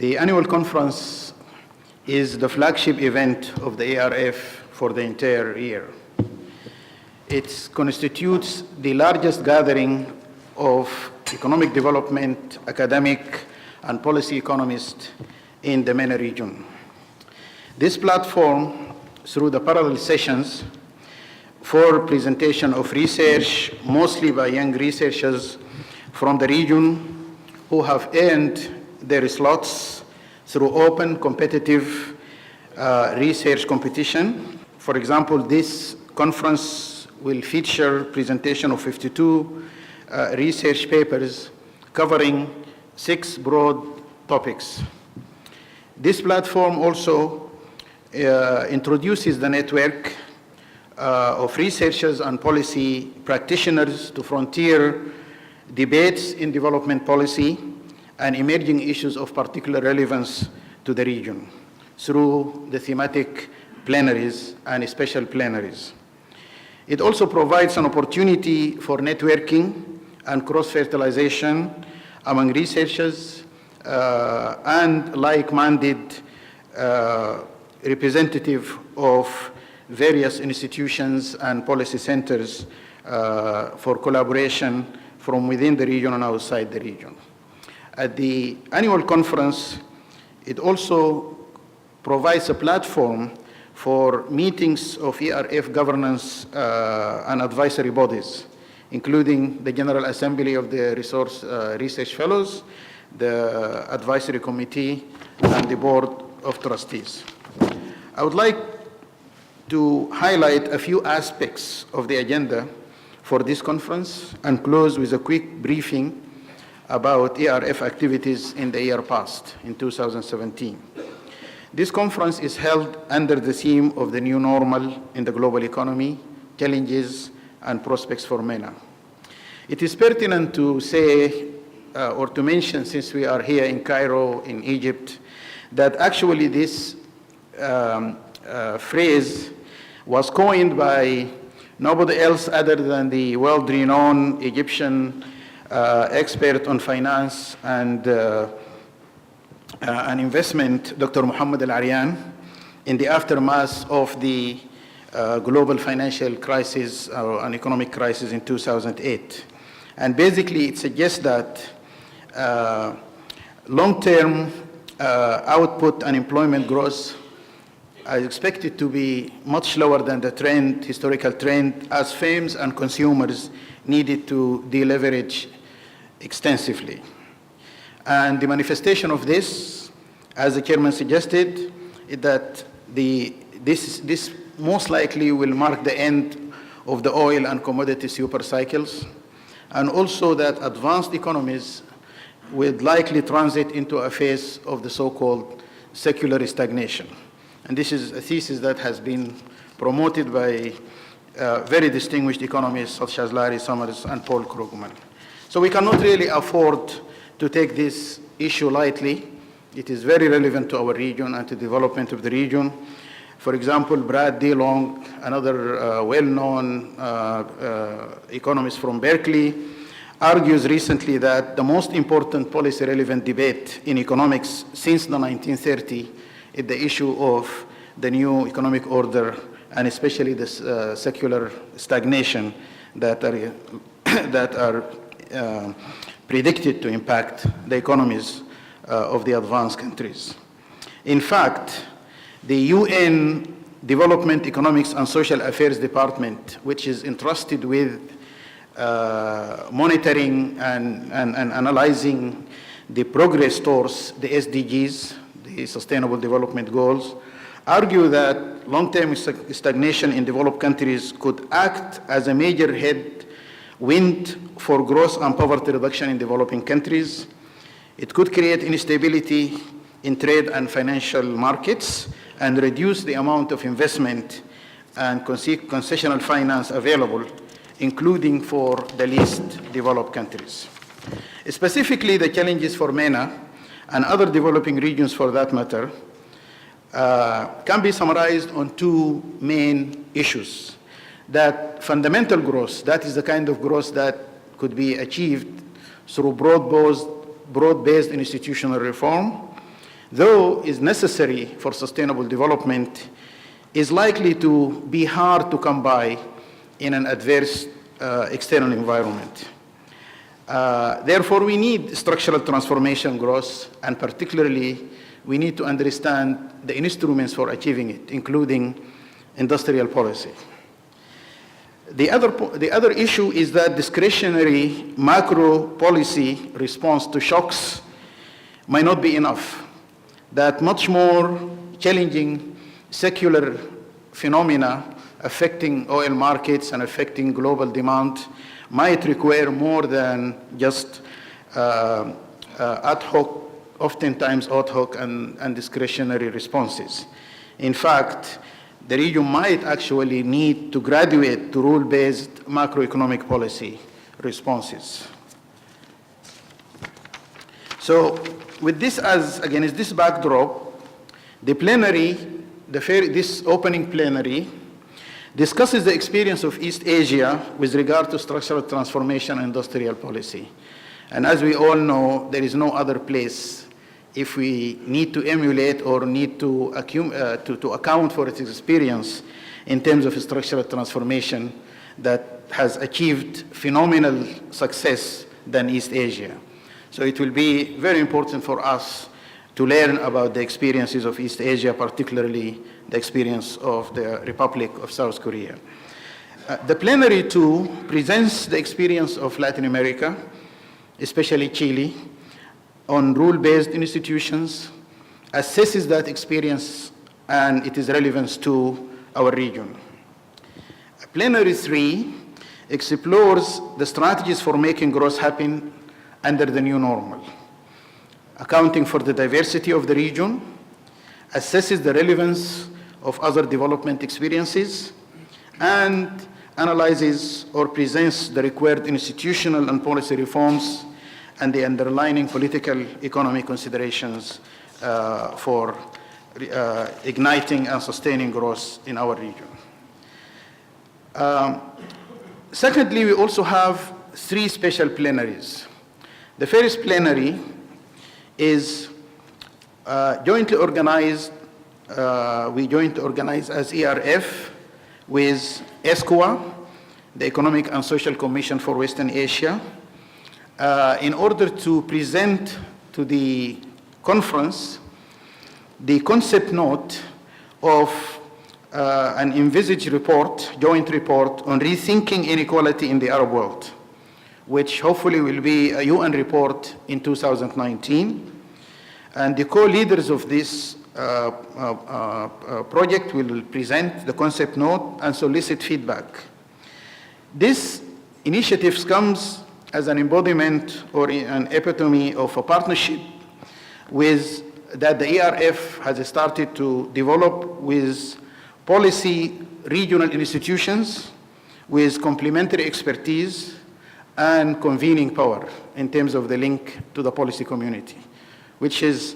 The annual conference is the flagship event of the ERF for the entire year. It constitutes the largest gathering of economic development, academic, and policy economists in the MENA region. This platform, through the parallel sessions for presentation of research, mostly by young researchers from the region who have earned their slots through open, competitive research competition. For example, this conference will feature presentation of 52 research papers covering 6 broad topics. This platform also introduces the network of researchers and policy practitioners to frontier debates in development policy and emerging issues of particular relevance to the region through the thematic plenaries and special plenaries. It also provides an opportunity for networking and cross-fertilization among researchers and like-minded representative of various institutions and policy centers for collaboration from within the region and outside the region. At the annual conference, it also provides a platform for meetings of ERF governance and advisory bodies, including the General Assembly of the Resource Research Fellows, the Advisory Committee, and the Board of Trustees. I would like to highlight a few aspects of the agenda for this conference and close with a quick briefing about ERF activities in the year past, in 2017. This conference is held under the theme of the new normal in the global economy, challenges and prospects for MENA. It is pertinent to say or to mention, since we are here in Cairo, in Egypt, that actually this phrase was coined by nobody else other than the world-renowned Egyptian expert on finance and investment, Dr. Muhammad Al-Aryan, in the aftermath of the global financial crisis and economic crisis in 2008. And basically, it suggests that long-term output and employment growth are expected to be much lower than the trend, historical trend, as firms and consumers needed to deleverage extensively. And the manifestation of this, as the chairman suggested, is that this most likely will mark the end of the oil and commodity super cycles, and also that advanced economies will likely transit into a phase of the so-called secular stagnation. And this is a thesis that has been promoted by very distinguished economists such as Larry Summers and Paul Krugman. So we cannot really afford to take this issue lightly. It is very relevant to our region and to the development of the region. For example, Brad DeLong, another well-known economist from Berkeley, argues recently that the most important policy-relevant debate in economics since the 1930s is the issue of the new economic order, and especially this secular stagnation that are predicted to impact the economies of the advanced countries. In fact, the UN Development, Economics and Social Affairs Department, which is entrusted with monitoring and analyzing the progress towards the SDGs, the Sustainable Development Goals, argue that long-term stagnation in developed countries could act as a major headwind for growth and poverty reduction in developing countries. It could create instability in trade and financial markets and reduce the amount of investment and concessional finance available, including for the least developed countries. Specifically, the challenges for MENA and other developing regions for that matter can be summarized on 2 main issues. That fundamental growth, that is the kind of growth that could be achieved through broad-based institutional reform, though is necessary for sustainable development, is likely to be hard to come by in an adverse external environment. Therefore, we need structural transformation growth, and particularly, we need to understand the instruments for achieving it, including industrial policy. The other issue is that discretionary macro policy response to shocks might not be enough, that much more challenging secular phenomena affecting oil markets and affecting global demand might require more than just ad hoc, oftentimes ad hoc and discretionary responses. In fact, the region might actually need to graduate to rule-based macroeconomic policy responses. So with this as this backdrop, the plenary, this opening plenary, discusses the experience of East Asia with regard to structural transformation and industrial policy. And as we all know, there is no other place if we need to emulate or need to account for its experience in terms of structural transformation that has achieved phenomenal success than East Asia. So it will be very important for us to learn about the experiences of East Asia, particularly the experience of the Republic of South Korea. The plenary too presents the experience of Latin America, especially Chile, on rule-based institutions, assesses that experience and its relevance to our region. Plenary 3 explores the strategies for making growth happen under the new normal, accounting for the diversity of the region, assesses the relevance of other development experiences, and analyzes or presents the required institutional and policy reforms and the underlying political economic considerations for igniting and sustaining growth in our region. Secondly, we also have 3 special plenaries. The first plenary is jointly organized, we jointly organize as ERF with ESCOA, the Economic and Social Commission for Western Asia, in order to present to the conference the concept note of an envisaged report, joint report on rethinking inequality in the Arab world, which hopefully will be a UN report in 2019. And the co-leaders of this project will present the concept note and solicit feedback. This initiative comes as an embodiment or an epitome of a partnership that the ERF has started to develop with policy regional institutions with complementary expertise and convening power in terms of the link to the policy community, which is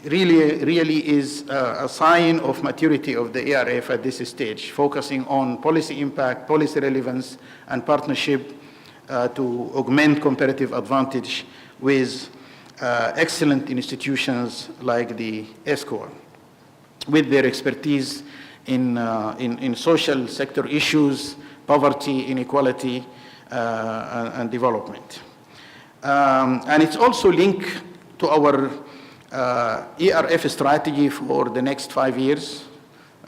really is a sign of maturity of the ERF at this stage, focusing on policy impact, policy relevance, and partnership to augment comparative advantage with excellent institutions like the ESCOA, with their expertise in social sector issues, poverty, inequality, and development. And it's also linked to our ERF strategy for the next 5 years,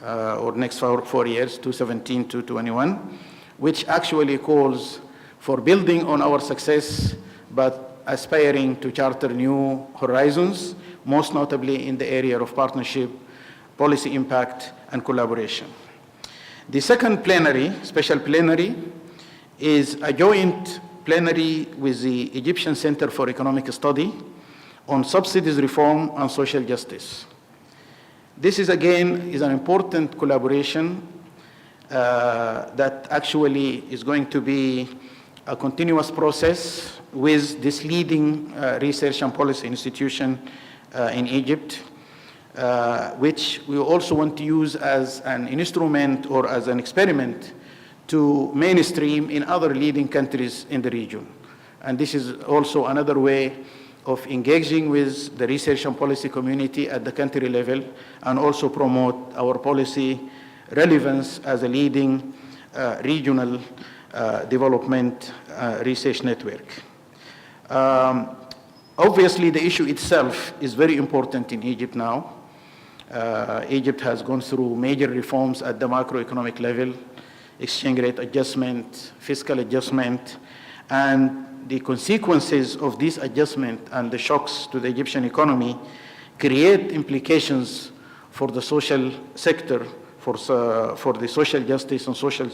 or next 4 years, 2017 to 2021, which actually calls for building on our success, but aspiring to charter new horizons, most notably in the area of partnership, policy impact, and collaboration. The second plenary, special plenary, is a joint plenary with the Egyptian Center for Economic Study on subsidies reform and social justice. This is again an important collaboration that actually is going to be a continuous process with this leading research and policy institution in Egypt, which we also want to use as an instrument or as an experiment to mainstream in other leading countries in the region. And this is also another way of engaging with the research and policy community at the country level, and also promote our policy relevance as a leading regional development research network. Obviously, the issue itself is very important in Egypt now. Egypt has gone through major reforms at the macroeconomic level, exchange rate adjustment, fiscal adjustment, and the consequences of this adjustment and the shocks to the Egyptian economy create implications for the social sector, for the social justice and social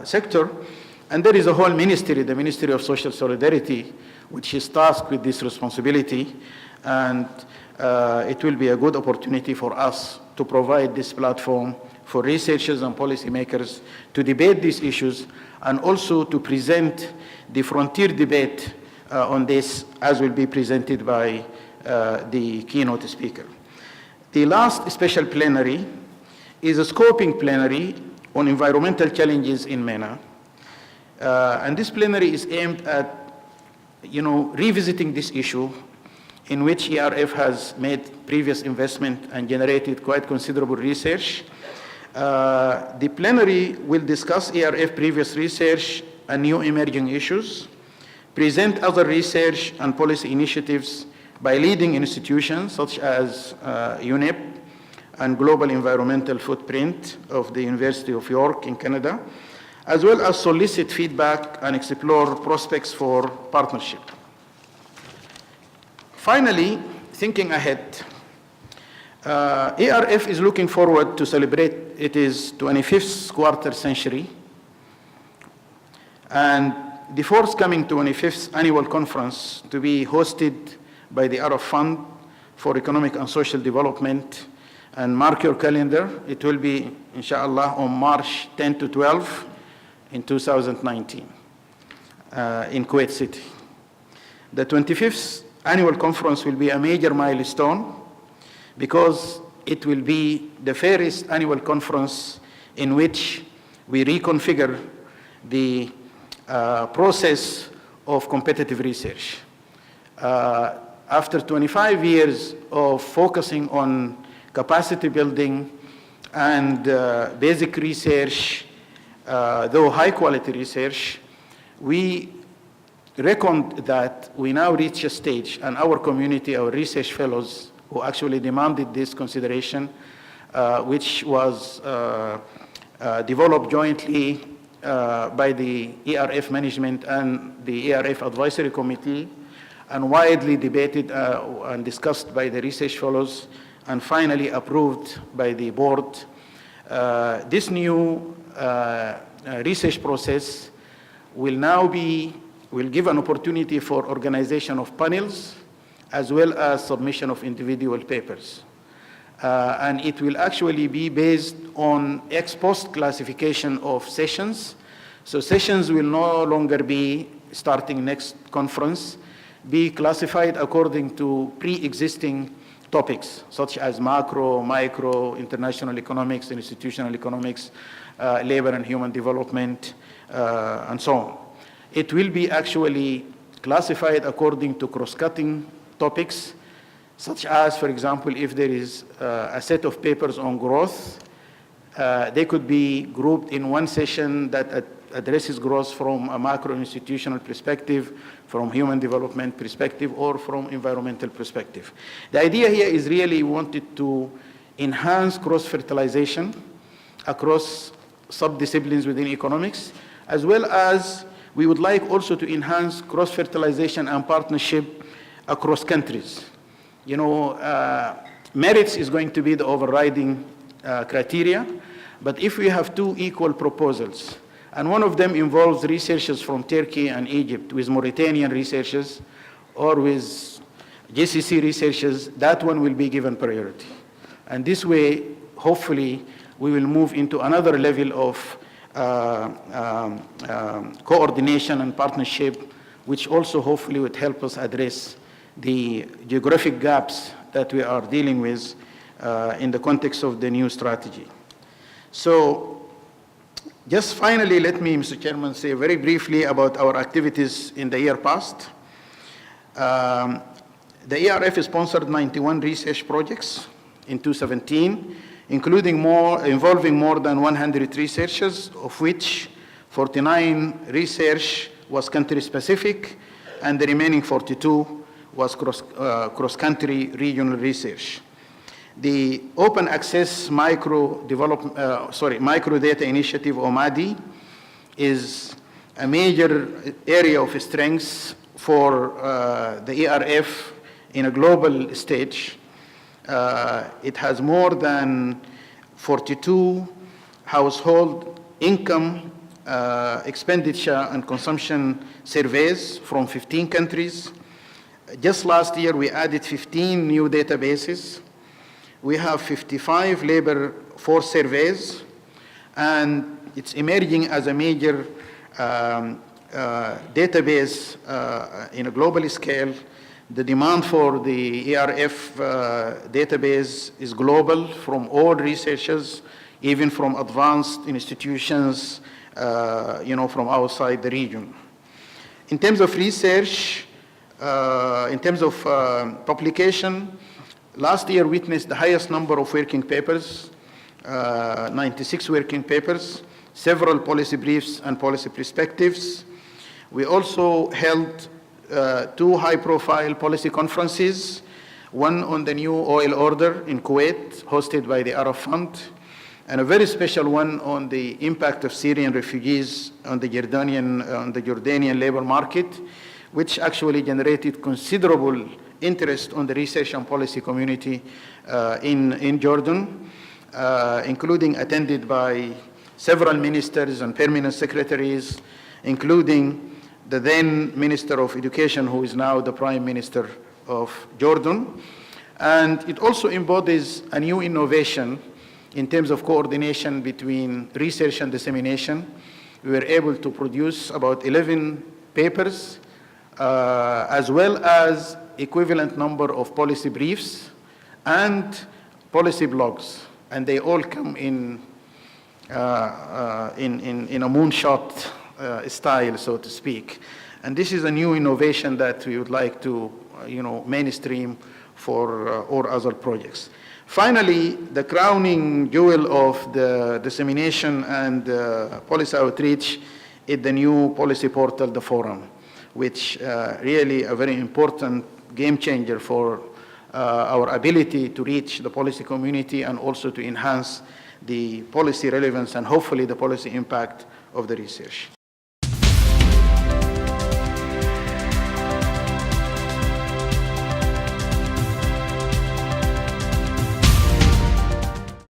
sector. And there is a whole ministry, the Ministry of Social Solidarity, which is tasked with this responsibility. And it will be a good opportunity for us to provide this platform for researchers and policymakers to debate these issues, and also to present the frontier debate on this, as will be presented by the keynote speaker. The last special plenary is a scoping plenary on environmental challenges in MENA. And this plenary is aimed at revisiting this issue, in which ERF has made previous investment and generated quite considerable research. The plenary will discuss ERF previous research and new emerging issues, present other research and policy initiatives by leading institutions such as UNEP and Global Environmental Footprint of the University of York in Canada, as well as solicit feedback and explore prospects for partnership. Finally, thinking ahead, ERF is looking forward to celebrate its 25th quarter century, and the forthcoming 25th annual conference to be hosted by the Arab Fund for Economic and Social Development. And mark your calendar, it will be, inshallah, on March 10 to 12 in 2019 in Kuwait City. The 25th annual conference will be a major milestone because it will be the first annual conference in which we reconfigure the process of competitive research. After 25 years of focusing on capacity building and basic research, though high quality research, we reckoned that we now reach a stage, and our community, our research fellows who actually demanded this consideration, which was developed jointly by the ERF management and the ERF advisory committee, and widely debated and discussed by the research fellows, and finally approved by the board. This new research process will give an opportunity for organization of panels as well as submission of individual papers. And it will actually be based on ex post classification of sessions. So sessions will no longer be, starting next conference, be classified according to pre-existing topics, such as macro, micro, international economics, institutional economics, labor and human development, and so on. It will be actually classified according to cross-cutting topics, such as, for example, if there is a set of papers on growth, they could be grouped in one session that addresses growth from a macro institutional perspective, from human development perspective, or from environmental perspective. The idea here is really we wanted to enhance cross-fertilization across sub-disciplines within economics, as well as we would like also to enhance cross-fertilization and partnership across countries. Merits is going to be the overriding criteria, but if we have two equal proposals, and one of them involves researchers from Turkey and Egypt with Mauritanian researchers, or with GCC researchers, that one will be given priority. And this way, hopefully, we will move into another level of coordination and partnership, which also hopefully would help us address the geographic gaps that we are dealing with in the context of the new strategy. So, just finally, let me, Mr. Chairman, say very briefly about our activities in the year past. The ERF sponsored 91 research projects in 2017, involving more than 100 researchers, of which 49 research was country-specific, and the remaining 42 was cross-country regional research. The Open Access Micro Data Initiative, or MADI, is a major area of strength for the ERF in a global stage. It has more than 42 household income, expenditure, and consumption surveys from 15 countries. Just last year, we added 15 new databases. We have 55 labor force surveys, and it's emerging as a major database in a global scale. The demand for the ERF database is global from all researchers, even from advanced institutions, from outside the region. In terms of research, in terms of publication, last year witnessed the highest number of working papers, 96 working papers, several policy briefs and policy perspectives. We also held 2 high-profile policy conferences, one on the new oil order in Kuwait, hosted by the Arab Fund, and a very special one on the impact of Syrian refugees on the Jordanian labor market, which actually generated considerable interest on the research and policy community in Jordan, including attended by several ministers and permanent secretaries, including the then Minister of Education, who is now the Prime Minister of Jordan. And it also embodies a new innovation in terms of coordination between research and dissemination. We were able to produce about 11 papers, as well as equivalent number of policy briefs and policy blogs, and they all come in a moonshot style, so to speak. And this is a new innovation that we would like to, mainstream for all other projects. Finally, the crowning jewel of the dissemination and policy outreach is the new policy portal, the Forum, which really a very important game changer for our ability to reach the policy community and also to enhance the policy relevance and hopefully the policy impact of the research.